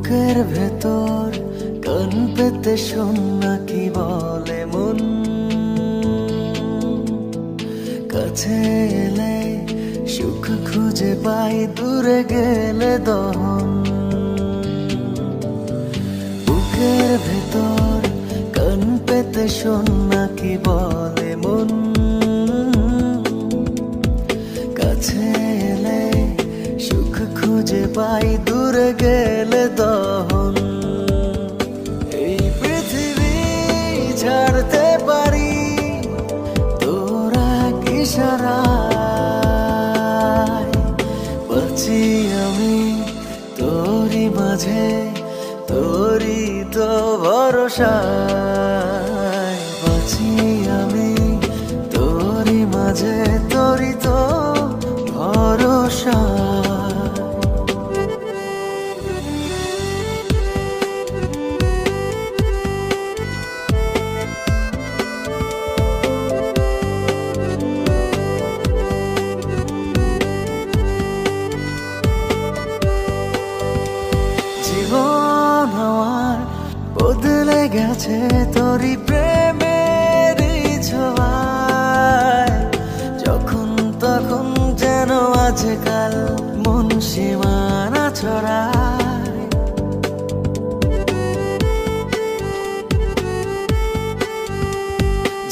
বুকের ভেতর কান পেতে শোন না কি বলে মন, কাছে এলে সুখ খুঁজে পাই, দূরে গেলে দহন। বুকের ভেতর কান পেতে শোন না কি বলে মন, কাছে এলে সুখ খুঁজে পাই, দূরে গেলে দহন। এই পৃথিবী ছাড়তে পারি তোরা ইশারায়, বাঁচি আমি তোরি মাঝে, তোরি তো ভরসায়। বাঁচি আমি তোরি মাঝে, তোরি তো ভরসা। জীবন আমার বদলে গেছে তোরি প্রেমের ছোঁয়ায়, যখন তখন যেন আজকাল মন সীমানা ছড়ায়।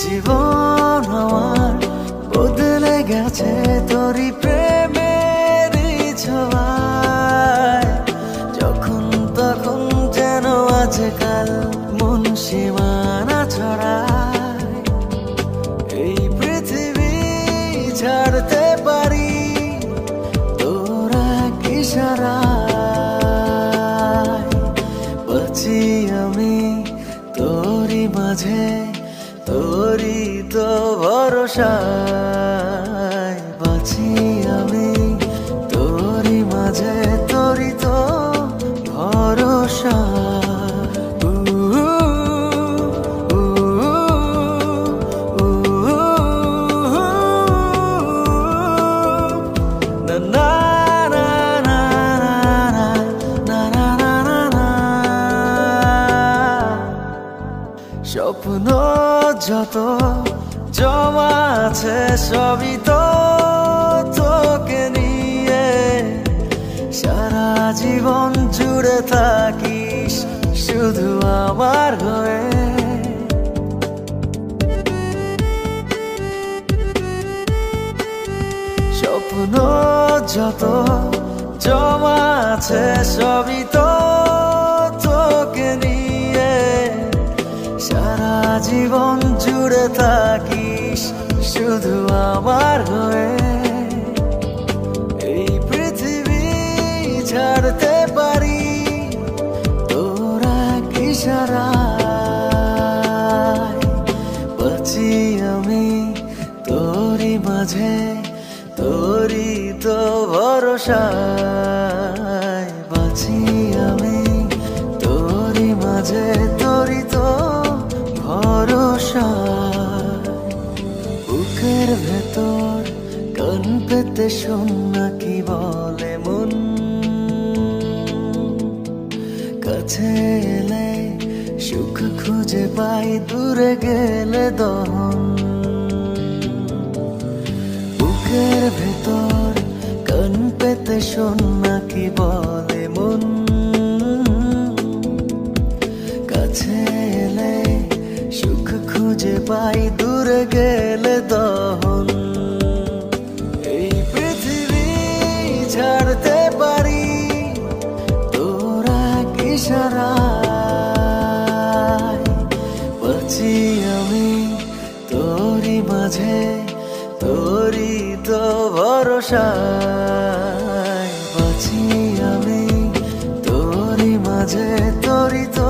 জীবন আমার বদলে গেছে তোরি প্রেমের ছোঁয়ায়, যখন তখন যেন আজকাল মন সীমানা ছড়ায়। এই পৃথিবী ছাড়তে পারি তোরা ইশারায়, বাঁচি আমি তোরি মাঝে, তোরি তো ভরসায়। বাঁচি আমি তোরি মাঝে, তোরি তো ভরসা। স্বপ্ন যত জমা আছে সবই তো তোকে নিয়ে, সারা জীবন জুড়ে থাকিস শুধু আমার হয়ে। স্বপ্ন যত জমা আছে সবই তো তোকে নিয়ে, সারা জীবন জুড়ে থাকিস শুধু আমার হয়ে। এই পৃথিবী ছাড়তে পারি তোরা ইশারায়, বাঁচি আমি তোরি মাঝে, তোরি তো ভরসায়। বাঁচি আমি তোরি মাঝে, তোরি তো ভরসা। বুকের ভেতর কান পেতে শোন না কি বলে মন, কাছে এলে সুখ খুঁজে পাই, দূরে গেলে দহন। বুকের ভেতর কান পেতে শোন না কি বলে মন, কাছে এলে সুখ খুঁজে পাই, দূরে গেলে দহন। এই পৃথিবী ছাড়তে পারি তোরা ইশারায়, বাঁচি আমি তোরি মাঝে, তোরি তো ভরসায়। বাঁচি আমি তোরি মাঝে, তোরি তো